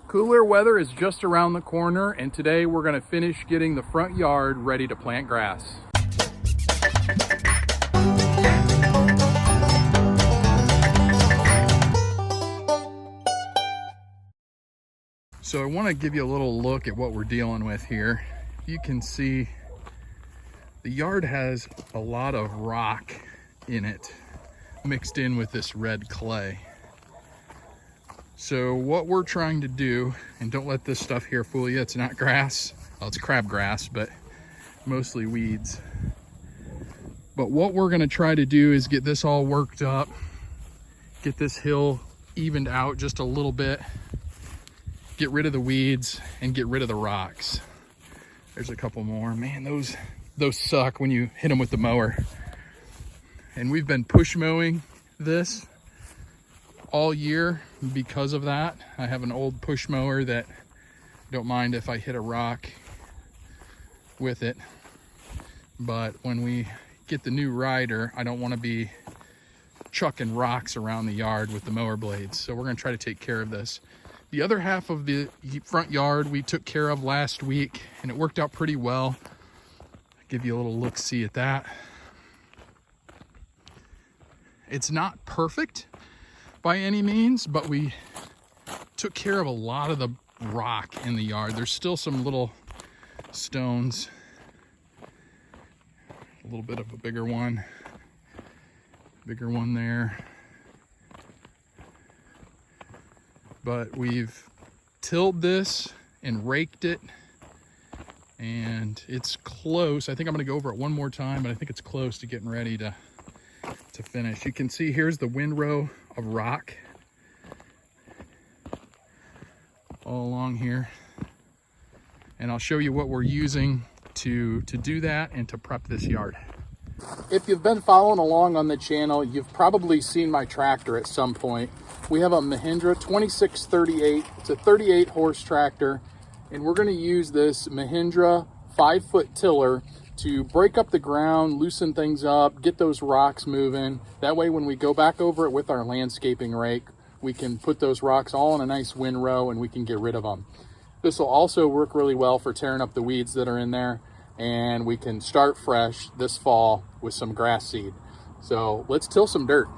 Cooler weather is just around the corner, and today we're going to finish getting the front yard ready to plant grass. So I want to give you a little look at what we're dealing with here. You can see the yard has a lot of rock in it, mixed in with this red clay. So what we're trying to do, and don't let this stuff here fool you, it's not grass. Well, it's crabgrass, but mostly weeds. But what we're gonna try to do is get this all worked up, get this hill evened out just a little bit, get rid of the weeds, and get rid of the rocks. There's a couple more. Man, those suck when you hit them with the mower. And we've been push mowing this all year because of that. I have an old push mower that I don't mind if I hit a rock with it, but when we get the new rider, I don't want to be chucking rocks around the yard with the mower blades. So we're going to try to take care of this. The other half of the front yard we took care of last week, and it worked out pretty well. I'll give you a little look-see at that. It's not perfect by any means, but we took care of a lot of the rock in the yard. There's still some little stones, a little bit of a bigger one there. But we've tilled this and raked it, and it's close. I think I'm gonna go over it one more time, but I think it's close to getting ready to finish. You can see here's the windrow of rock all along here, and I'll show you what we're using to do that and to prep this yard. If you've been following along on the channel, you've probably seen my tractor at some point. We have a Mahindra 2638. It's a 38 horse tractor, and we're going to use this Mahindra 5-foot tiller to break up the ground, loosen things up, get those rocks moving. That way when we go back over it with our landscaping rake, we can put those rocks all in a nice windrow and we can get rid of them. This will also work really well for tearing up the weeds that are in there, and we can start fresh this fall with some grass seed. So let's till some dirt.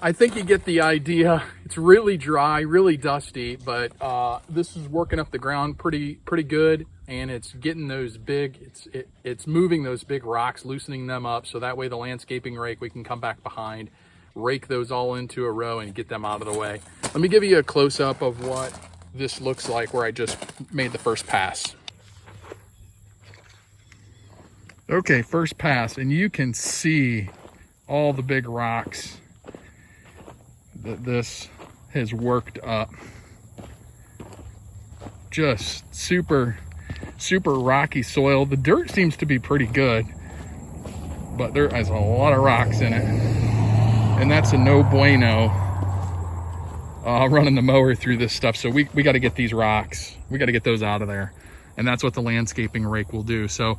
I think you get the idea. It's really dry, really dusty, but this is working up the ground pretty good, and it's getting those big, it's moving those big rocks, loosening them up, so that way the landscaping rake, we can come back behind, rake those all into a row and get them out of the way. Let me give you a close-up of what this looks like where I just made the first pass. Okay, first pass, and you can see all the big rocks that this has worked up. Just super rocky soil. The dirt seems to be pretty good, but there is a lot of rocks in it, and that's a no bueno running the mower through this stuff. So we got to get these rocks, we got to get those out of there, and that's what the landscaping rake will do. So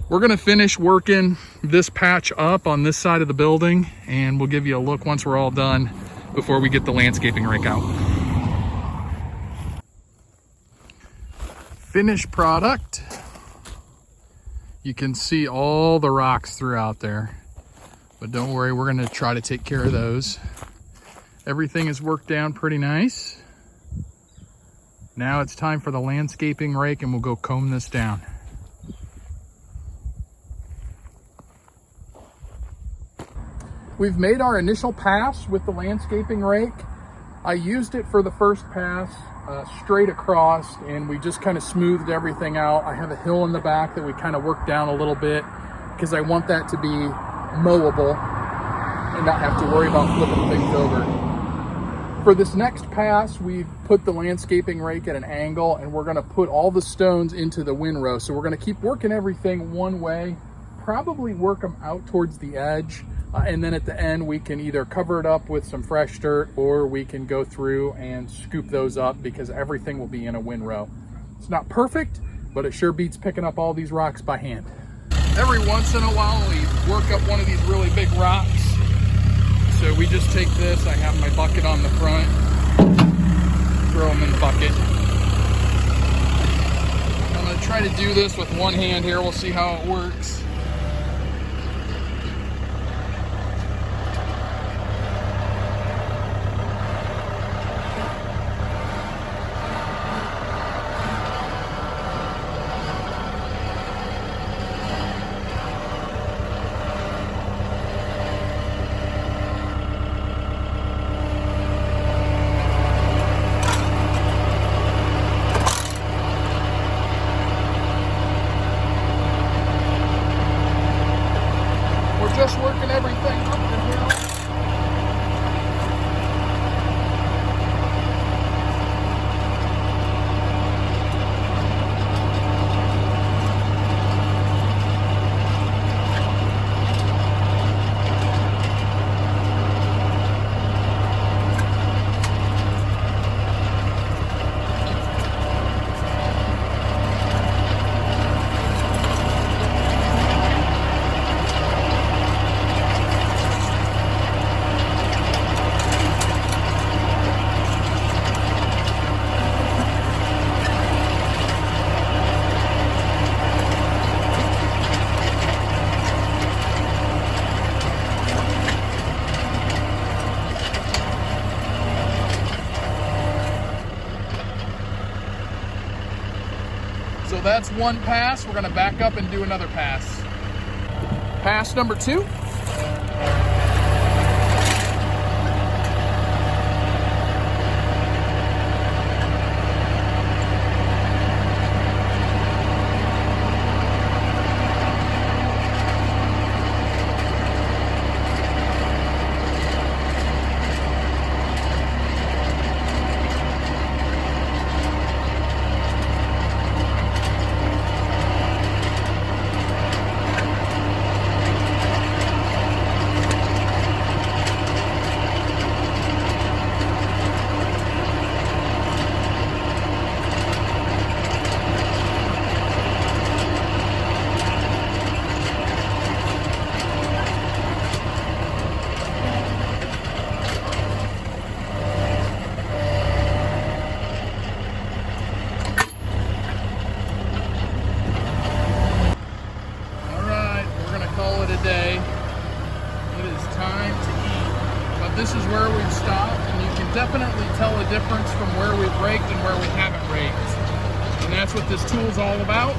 we're going to finish working this patch up on this side of the building, and we'll give you a look once we're all done before we get the landscaping rake out. Finished product. You can see all the rocks throughout there, but don't worry, we're going to try to take care of those. Everything is worked down pretty nice. Now it's time for the landscaping rake, and we'll go comb this down. We've made our initial pass with the landscaping rake. I used it for the first pass straight across, and we just kind of smoothed everything out. I have a hill in the back that we kind of worked down a little bit because I want that to be mowable and not have to worry about flipping things over. For this next pass, we've put the landscaping rake at an angle, and we're going to put all the stones into the windrow. So we're going to keep working everything one way, probably work them out towards the edge. And then at the end, we can either cover it up with some fresh dirt, or we can go through and scoop those up because everything will be in a windrow. It's not perfect, but it sure beats picking up all these rocks by hand. Every once in a while, we work up one of these really big rocks. So we just take this, I have my bucket on the front, throw them in the bucket. I'm gonna try to do this with one hand here. We'll see how it works. Just working everything up the hill. So that's one pass. We're gonna back up and do another pass. Pass number 2. definitely tell a difference from where we've raked and where we haven't raked. And that's what this tool's all about.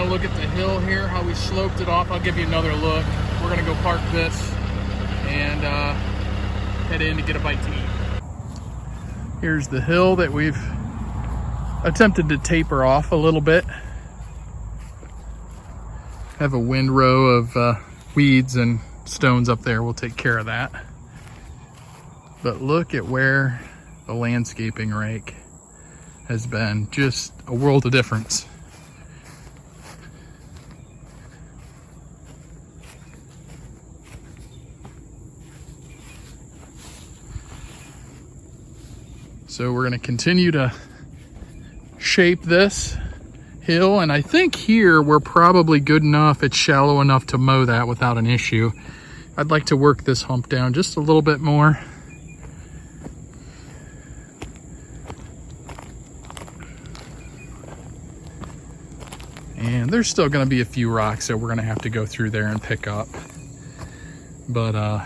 Look at the hill here, how we sloped it off. I'll give you another look. We're gonna go park this and head in to get a bite to eat. Here's the hill that we've attempted to taper off a little bit. Have a windrow of weeds and stones up there. We'll take care of that. But look at where the landscaping rake has been. Just a world of difference. So we're going to continue to shape this hill, and I think here we're probably good enough, it's shallow enough to mow that without an issue. I'd like to work this hump down just a little bit more. And there's still going to be a few rocks that we're going to have to go through there and pick up. But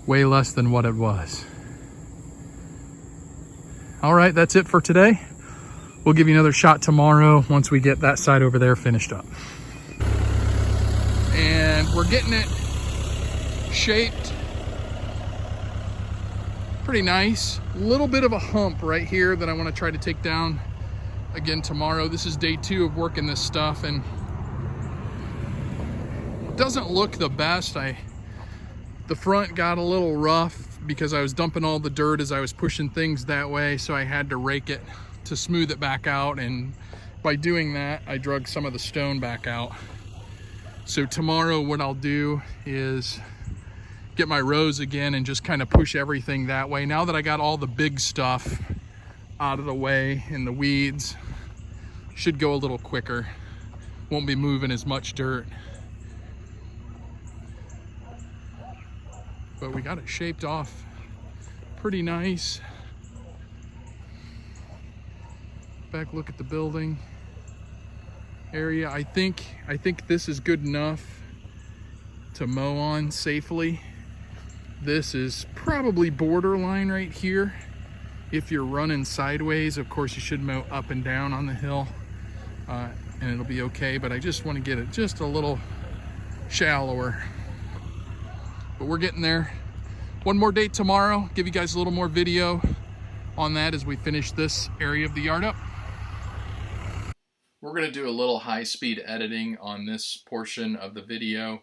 way less than what it was. All right, that's it for today. We'll give you another shot tomorrow once we get that side over there finished up. And we're getting it shaped pretty nice. A little bit of a hump right here that I want to try to take down again tomorrow. This is day 2 of working this stuff, and it doesn't look the best. The front got a little rough because I was dumping all the dirt as I was pushing things that way, so I had to rake it to smooth it back out, and by doing that I drug some of the stone back out. So tomorrow what I'll do is get my rows again and just kind of push everything that way. Now that I got all the big stuff out of the way and the weeds, should go a little quicker. Won't be moving as much dirt. But we got it shaped off pretty nice. Back look at the building area. I think this is good enough to mow on safely. This is probably borderline right here. If you're running sideways, of course you should mow up and down on the hill, and it'll be okay, but I just want to get it just a little shallower. But we're getting there. One more day tomorrow, give you guys a little more video on that as we finish this area of the yard up. We're going to do a little high-speed editing on this portion of the video,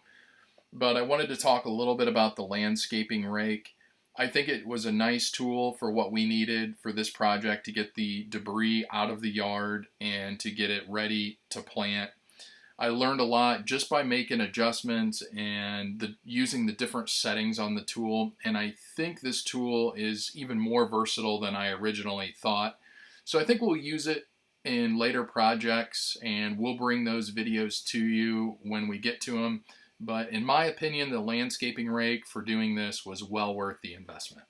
but I wanted to talk a little bit about the landscaping rake. I think it was a nice tool for what we needed for this project to get the debris out of the yard and to get it ready to plant. I learned a lot just by making adjustments and using the different settings on the tool, and I think this tool is even more versatile than I originally thought. So I think we'll use it in later projects, and we'll bring those videos to you when we get to them. But in my opinion, the landscaping rake for doing this was well worth the investment.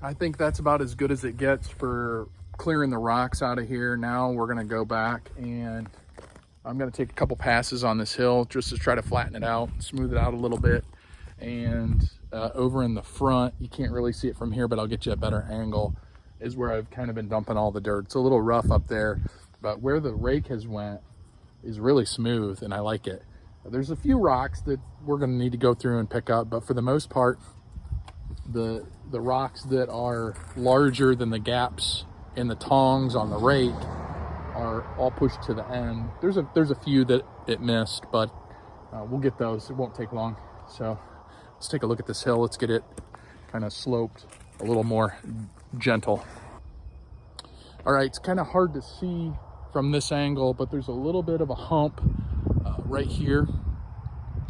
I think that's about as good as it gets for clearing the rocks out of here. Now we're gonna go back and I'm gonna take a couple passes on this hill just to try to flatten it out, smooth it out a little bit. And over in the front, you can't really see it from here, but I'll get you a better angle, is where I've kind of been dumping all the dirt. It's a little rough up there, but where the rake has went is really smooth and I like it. There's a few rocks that we're gonna need to go through and pick up, but for the most part, the rocks that are larger than the gaps in the tongs on the rake are all pushed to the end. There's a few that it missed, but we'll get those. It won't take long. So let's take a look at this hill. Let's get it kind of sloped a little more gentle. All right, it's kind of hard to see from this angle, but there's a little bit of a hump right here.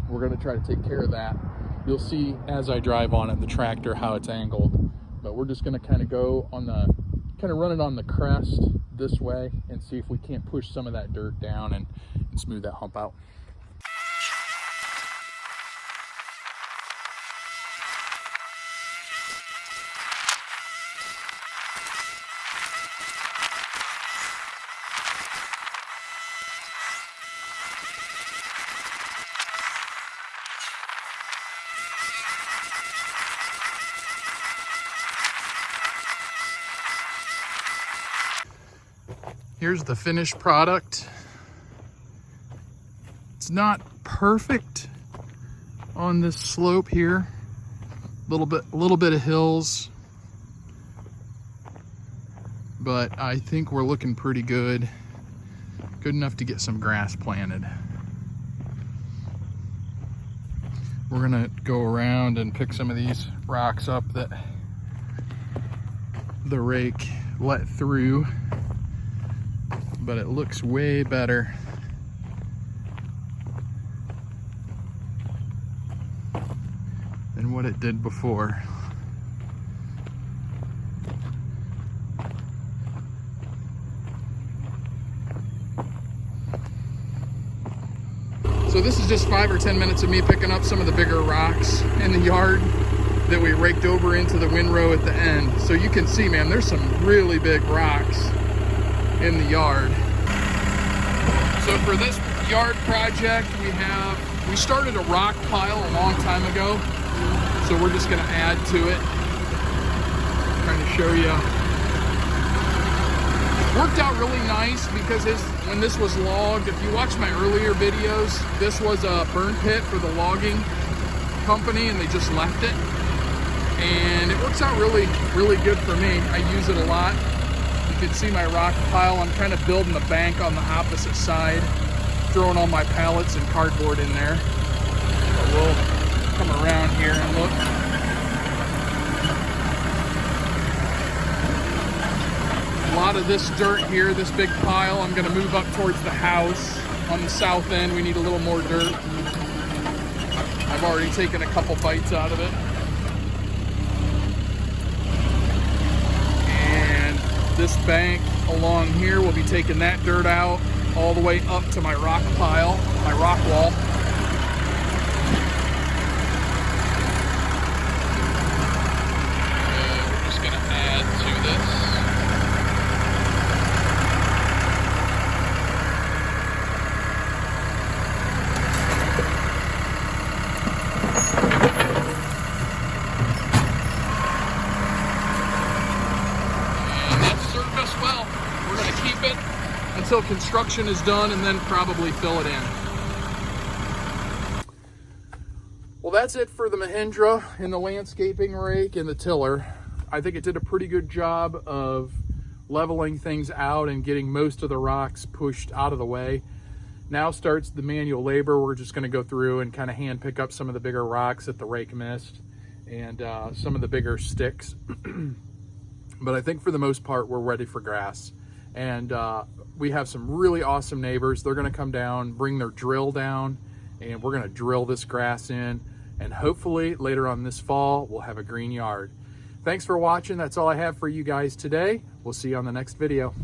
We're gonna try to take care of that. You'll see as I drive on it, the tractor, how it's angled. But we're just gonna kind of go on the, kind of run it on the crest this way and see if we can't push some of that dirt down and smooth that hump out. Here's the finished product. It's not perfect on this slope here. A little bit of hills, but I think we're looking pretty good. Good enough to get some grass planted. We're gonna go around and pick some of these rocks up that the rake let through, but it looks way better. Than what it did before. So this is just 5 or 10 minutes of me picking up some of the bigger rocks in the yard that we raked over into the windrow at the end. So you can see, man, there's some really big rocks in the yard. So for this yard project, we started a rock pile a long time ago. So we're just gonna add to it. Trying to show you. Worked out really nice because when this was logged, if you watch my earlier videos, this was a burn pit for the logging company and they just left it. And it works out really, really good for me. I use it a lot. You can see my rock pile. I'm kind of building the bank on the opposite side, throwing all my pallets and cardboard in there. But we'll come around here and look. A lot of this dirt here, this big pile, I'm gonna move up towards the house. On the south end, we need a little more dirt. I've already taken a couple bites out of it. And this bank along here, we'll be taking that dirt out all the way up to my rock pile, my rock wall. Until construction is done and then probably fill it in. Well, that's it for the Mahindra and the landscaping rake and the tiller. I think it did a pretty good job of leveling things out and getting most of the rocks pushed out of the way. Now starts the manual labor. We're just going to go through and kind of hand pick up some of the bigger rocks that the rake missed and some of the bigger sticks. But I think for the most part, we're ready for grass. And we have some really awesome neighbors. They're gonna come down, bring their drill down, and we're gonna drill this grass in. And hopefully later on this fall, we'll have a green yard. Thanks for watching. That's all I have for you guys today. We'll see you on the next video.